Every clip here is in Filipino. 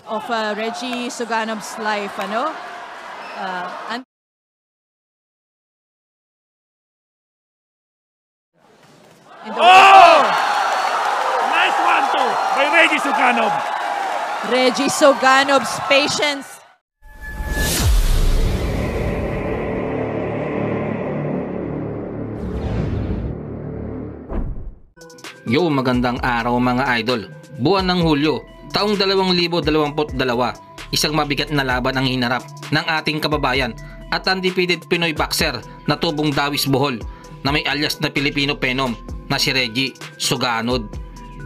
of Reggie Suganov's life, ano? Oh! Nice 1-2 by Reggie Suganov. Reggie Suganov's patience. Yo, magandang araw mga idol. Buwan ng Hulyo, taong 2022, isang mabigat na laban ang hinarap ng ating kababayan at undefeated Pinoy boxer na tubong Dawis Bohol na may alias na Filipino Phenom na si Reggie Suganov.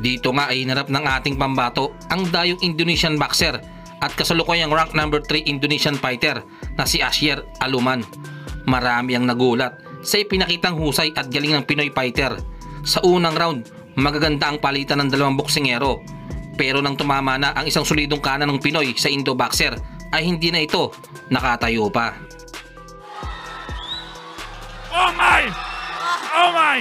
Dito nga ay hinarap ng ating pambato ang dayong Indonesian boxer at kasalukuyang rank number 3 Indonesian fighter na si Asher Aluman. Marami ang nagulat sa ipinakitang husay at galing ng Pinoy fighter. Sa unang round, magaganda ang palitan ng dalawang boksingero, pero nang tumama na ang isang solidong kanan ng Pinoy sa Indo boxer ay hindi na ito nakatayo pa. Oh my! Oh my!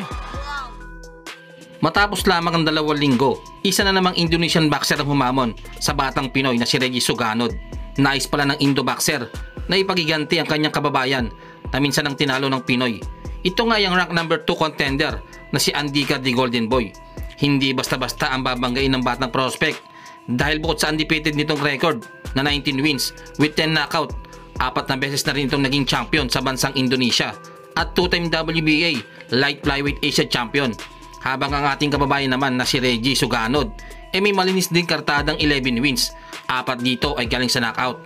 Matapos lamang ang 2 linggo, isa na namang Indonesian boxer ang humamon sa batang Pinoy na si Reggie Suganov. Nais pala ng Indo boxer na ipagiganti ang kanyang kababayan na minsan ang tinalo ng Pinoy. Ito nga yung rank number 2 contender na si Andika the Golden Boy. Hindi basta-basta ang babanggain ng batang prospect dahil bukod sa undefeated nitong record na 19 wins with 10 knockout, 4 na beses na rin itong naging champion sa bansang Indonesia at 2-time WBA Light Flyweight Asia Champion. Habang ang ating kababayan naman na si Reggie Suganov may malinis din kartadang 11 wins, 4 dito ay galing sa knockout.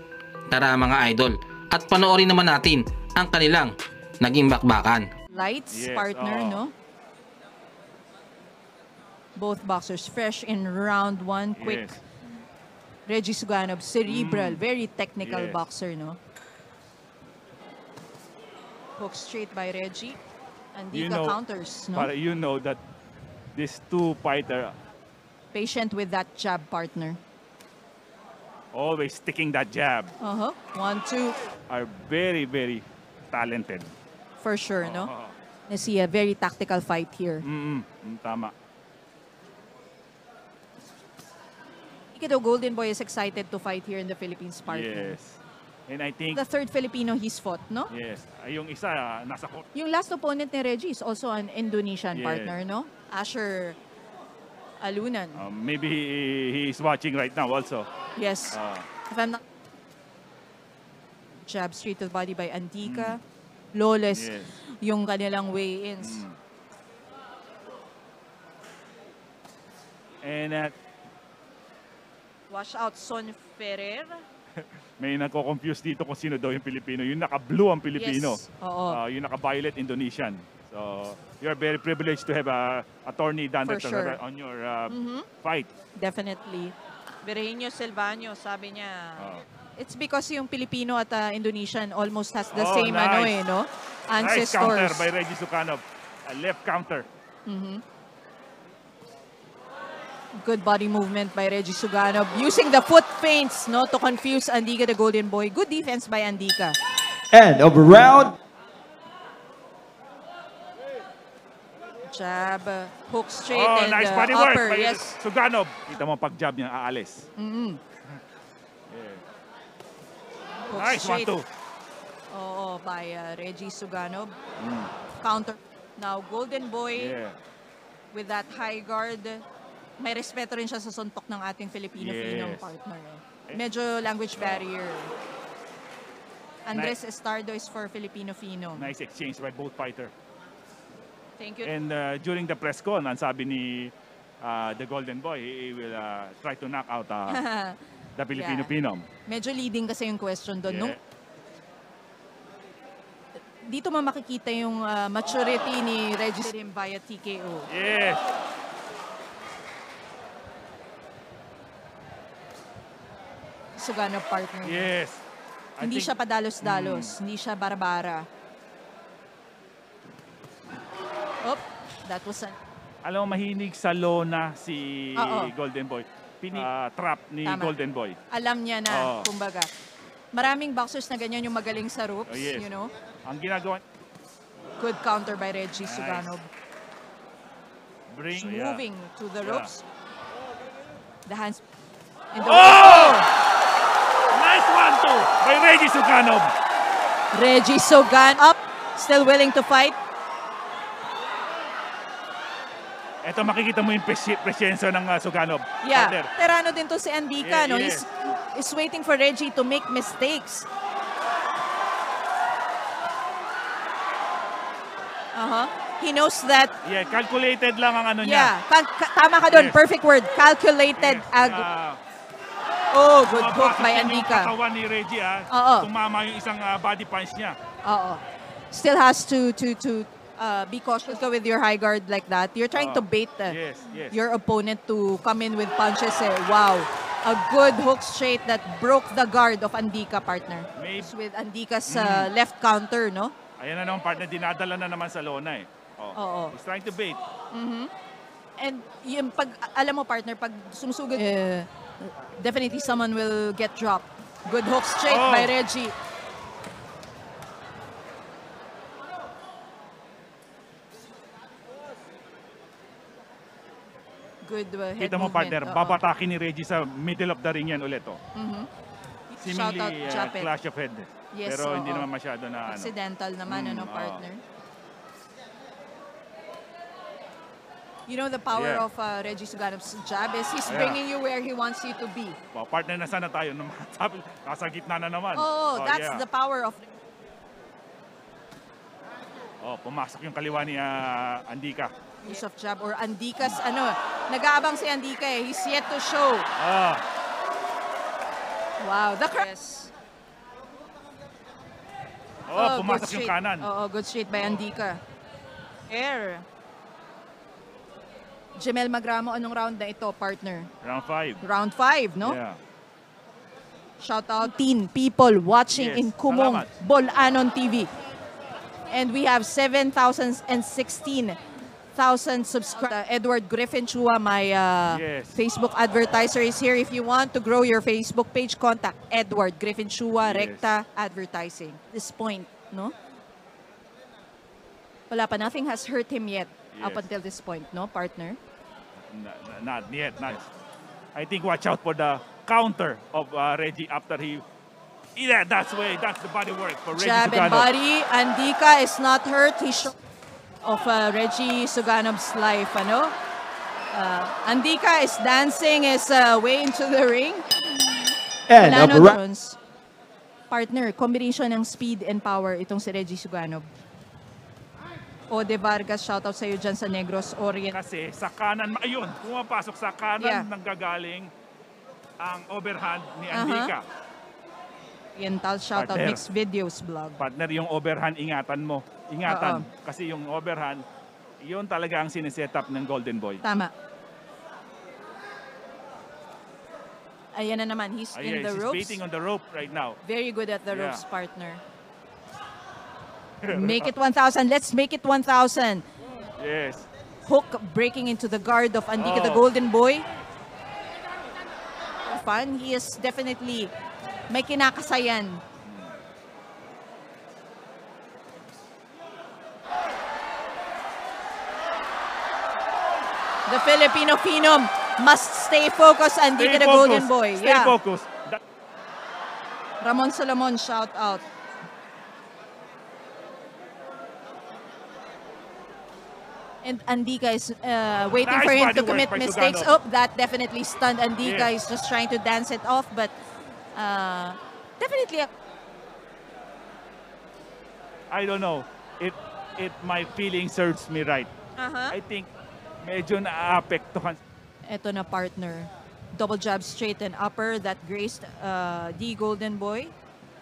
Tara mga idol at panoorin naman natin ang kanilang naging bakbakan. Lights, partner, no? Both boxers fresh in round 1, quick. Yes. Reggie Suganov, cerebral, very technical boxer, no? Hook straight by Reggie. Andika counters, no? But you know that these two fighters Patient with that jab, partner. always sticking that jab. 1-2. Are very, very talented. For sure, no? I see a very tactical fight here. Tama. Ikido Golden Boy is excited to fight here in the Philippines, partner. Yes. And I think, The third Filipino he's fought, no? yes, yung isa nasa court. Yung last opponent ni Reggie is also an Indonesian Yes. partner, no? Asher Alunan. Maybe he is watching right now also. Yes. If I'm not... Jab straight to the body by Andika. Lawless Yes. yung kanilang weigh-ins. And Wash out Son Ferrer. may nagko-confuse dito kung sino daw yung Pilipino. Yung naka-blue ang Pilipino. Yes. Oo. Yung naka-violet Indonesian. So, you're very privileged to have attorney Dan For sure. on your fight. Definitely. Virginio Silvano, sabi niya, it's because yung Filipino at Indonesian almost has the same nice. no? Nice counter Ancestors. by Reggie Suganov. A left counter. Good body movement by Reggie Suganov. Using the foot feints, no, to confuse Andika the Golden Boy. Good defense by Andika. End of round. Jab, hook straight and Nice body work upper. by Yes. Suganov. Kita mo pag-jab niya, aalis. Hook Nice, straight. 1-2. Oo, by Reggie Suganov. Counter. Now, Golden Boy with that high guard. May respeto rin siya sa suntok ng ating Filipino-Phenom partner. Medyo language barrier. Andres Estardo is for Filipino-Phenom. Nice exchange by both fighter. Thank you. And during the press con, ang sabi ni the Golden Boy, he will try to knock out the Filipino-Phenom. Medyo leading kasi yung question doon. Dito mo makikita yung maturity ni Reggie via TKO. Yes. Suganov partner. Yes. Hindi siya padalos-dalos. Hindi siya barbara. That was Alam mo, mahinig sa lona si Golden Boy. Trap ni Golden Boy. Alam niya na, kumbaga. Maraming boxers na ganyan yung magaling sa ropes, Yes. you know. Ang ginagawa... Good counter by Reggie Suganov. Bring, Moving to the ropes. The hands. In the Suganov. Reggie Suganov up, still willing to fight. Ito makikita mo yung presensya ng Suganov. Yeah, Partner. veterano din to si Andika, Yeah, no? yes. He's waiting for Reggie to make mistakes. He knows that. Yeah, calculated lang ang ano niya. Yeah, tama ka doon. Yes. Perfect word. Calculated. Yes. Oh, good hook Mapasok by din yung Andika. katawan ni Reggie, Oo. tumama yung isang body punch niya. Oo. Still has to be cautious with your high guard like that. You're trying to bait Yes, yes. your opponent to come in with punches. Wow. A good hook straight that broke the guard of Andika, partner. Maybe. With Andika's left counter, no? Ayan na naman partner, dinadala na naman sa lona eh. Oo. He's trying to bait. And yung pag, alam mo partner, pag sumusugod, definitely someone will get dropped. Good hook straight by Reggie. Good head Kita mo movement. partner, Oo. babatakin ni Reggie sa middle of the ring yan ulit. Shout out, Seemingly Japet. clash of head. Yes, Pero hindi oo. naman masyado na ano. Accidental naman, ano, oo. partner? You know the power Yeah. of Reggie Suganov's jab is he's Yeah. bringing you where he wants you to be. Well, partner na sana tayo. Sabi, nasa gitna na naman. Oh, that's yeah. the power of... Pumasok yung kaliwa ni Andika. use of jab or Andika's nag-aabang si Andika eh. He's yet to show. Wow, the yes. Pumasok good yung kanan. good straight by Andika. Air. Jamel Magramo, anong round na ito, partner? Round 5. Round 5, no? Yeah. Shout out 10 people watching Yes, in Kumong salamat. Bolanon TV. And we have 7,016,000 subscribers. Edward Griffin Chua, my Yes. Facebook advertiser, is here. If you want to grow your Facebook page, contact Edward Griffin Chua, Yes. Recta Advertising. This point, no? Wala pa, nothing has hurt him yet up Yes. until this point, no, partner? Not yet. Not. I think watch out for the counter of Reggie after he... Yeah, that's the body work for Reggie Jab and Suganov. body. Andika is not hurt. He's of Reggie Suganov's life, ano? Andika is dancing his way into the ring. End of Manano round. Jones. Partner, combination ng speed and power itong si Reggie Suganov. Ode Vargas, shoutout sa'yo dyan sa Negros Orient. Kasi sa kanan, ayun, pumapasok sa kanan Yeah. nanggagaling ang overhand ni Andika. Oriental, shoutout Partner. Mixed Videos Vlog. Partner, yung overhand, ingatan mo. Ingatan. Kasi yung overhand, yun talaga ang sineset up ng Golden Boy. Tama. Ayan na naman, he's in the He's ropes. beating on the rope right now. Very good at the Yeah. ropes, partner. Make it 1,000. Let's make it 1,000. Yes. Hook breaking into the guard of Andika, the Oh. Golden Boy. Fun. He is definitely may kinakasayan. The Filipino phenom must stay focused. Andika, the Golden Boy. Stay focused. Ramon Solomon, shout out. And Andika is waiting Nice for him body to work commit by mistakes. Suganov. Oh, that definitely stunned Andika. Yes. He's just trying to dance it off, but definitely I don't know. My feeling serves me right. I think medyo naaapektuhan. Ito na, partner. Double jab straight and upper that graced the Golden Boy.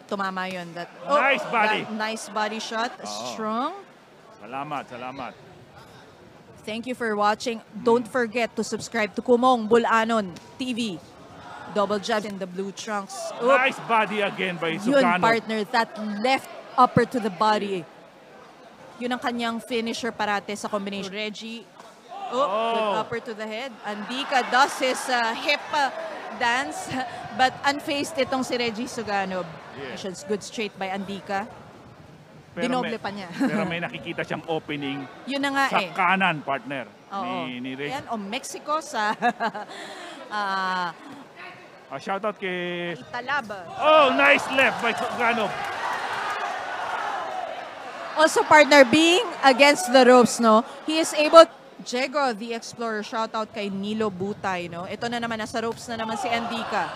Tumama yun. Nice body. That nice body shot. Strong. Salamat. Thank you for watching. Don't forget to subscribe to Kumong Bolanon TV. Double jab in the blue trunks. Oop. Nice body again by Yun, Suganov. partner. That left upper to the body. Yun ang kanyang finisher parate sa combination. Reggie. Good upper to the head. Andika does his hip dance. But unfaced itong si Reggie Suganov. Yes. Good straight by Andika. Pero Dinoble may- pa niya. Pero may nakikita siyang opening Yun na nga sa eh. kanan, partner. Oo. Ni Reggie. Ayan, Mexico sa Shoutout kay... Talab. Oh, nice left by Suganov. Also, partner, being against the ropes, no, he is able... Jego, the Explorer, shoutout kay Nilo Butay, no? Ito na naman, nasa ropes na naman si Andika.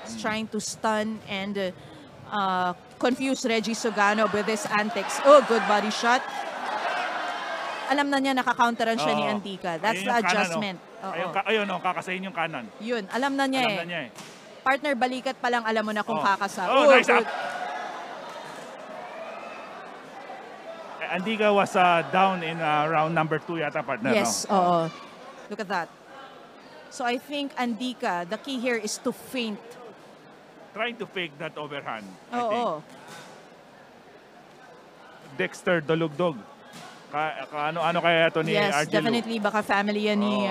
He's trying to stun and confuse Reggie Suganov with his antics. Oh, good body shot. Alam na niya nakaka-counteran siya ni Andika. That's the adjustment. Ayun, kakasayin yung kanan. Yun, alam na niya Alam na niya eh. Partner, balikat pa lang alam mo na kung kakasa. Oh, nice good. up. Andika was down in round number 2 yata, partner. Yes, no? oo. Look at that. So I think Andika, the key here is to feint. Trying to fake that overhand, I think. Oo. Dexter Dolugdog. Ano kaya ito ni Yes, Argelo? definitely. Baka family yan ni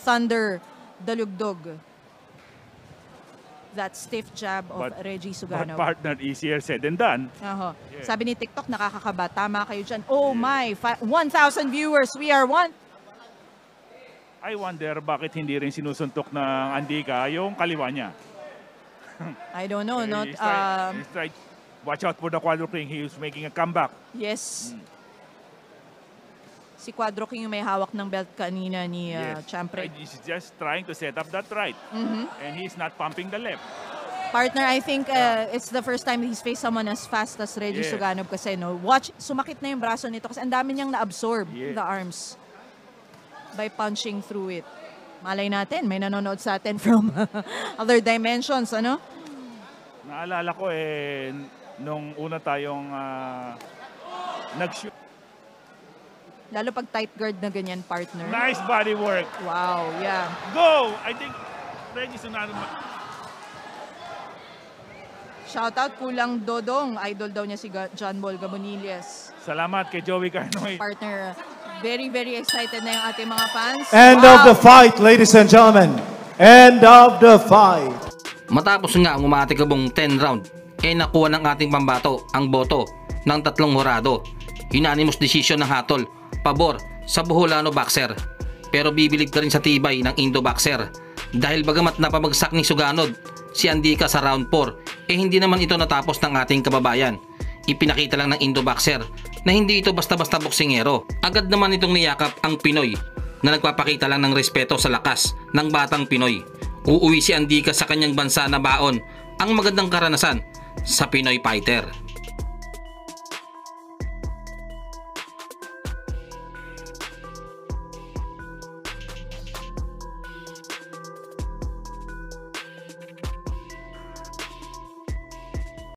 Thunder Dalugdog. That stiff jab of Reggie But Suganov. partner, easier said than done. Oho. Yeah. Sabi ni TikTok, nakakakaba. Tama kayo dyan. Oh my, 1,000 viewers. We are one. I wonder bakit hindi rin sinusuntok ng Andika yung kaliwa niya. I don't know. Not, He's tried. Watch out for the Quadro King. He was making a comeback. yes. Si Quadro King yung may hawak ng belt kanina ni Champre. He's just trying to set up that right. And he's not pumping the left. Partner, I think it's the first time he's faced someone as fast as Reggie Yeah. Suganov kasi no. Watch, sumakit na yung braso nito kasi ang dami niyang na-absorb Yeah. the arms by punching through it. Malay natin, may nanonood sa atin from other dimensions, ano? Naalala ko nung una tayong nag-shoot. Lalo pag tight guard na ganyan, partner. Nice body work. Wow, yeah. Go! I think Reggie Suganov. Shoutout Kulang Dodong. Idol daw niya si John Bol Gabonillas. Salamat kay Joey Canoy. Partner, very, very excited na yung ating mga fans. End of the fight, ladies and gentlemen. End of the fight. Matapos nga ang umatikabong 10 round, nakuha ng ating pambato ang boto ng 3 hurado. Unanimous decision ng hatol, pabor sa Buholano Boxer. Pero bibilib ka rin sa tibay ng Indo Boxer dahil bagamat napamagsak ni Suganov si Andika sa round 4, hindi naman ito natapos ng ating kababayan. Ipinakita lang ng Indo Boxer na hindi ito basta-basta boksingero. Agad naman itong niyakap ang Pinoy na nagpapakita lang ng respeto sa lakas ng batang Pinoy. Uuwi si Andika sa kanyang bansa na baon ang magandang karanasan sa Pinoy Fighter.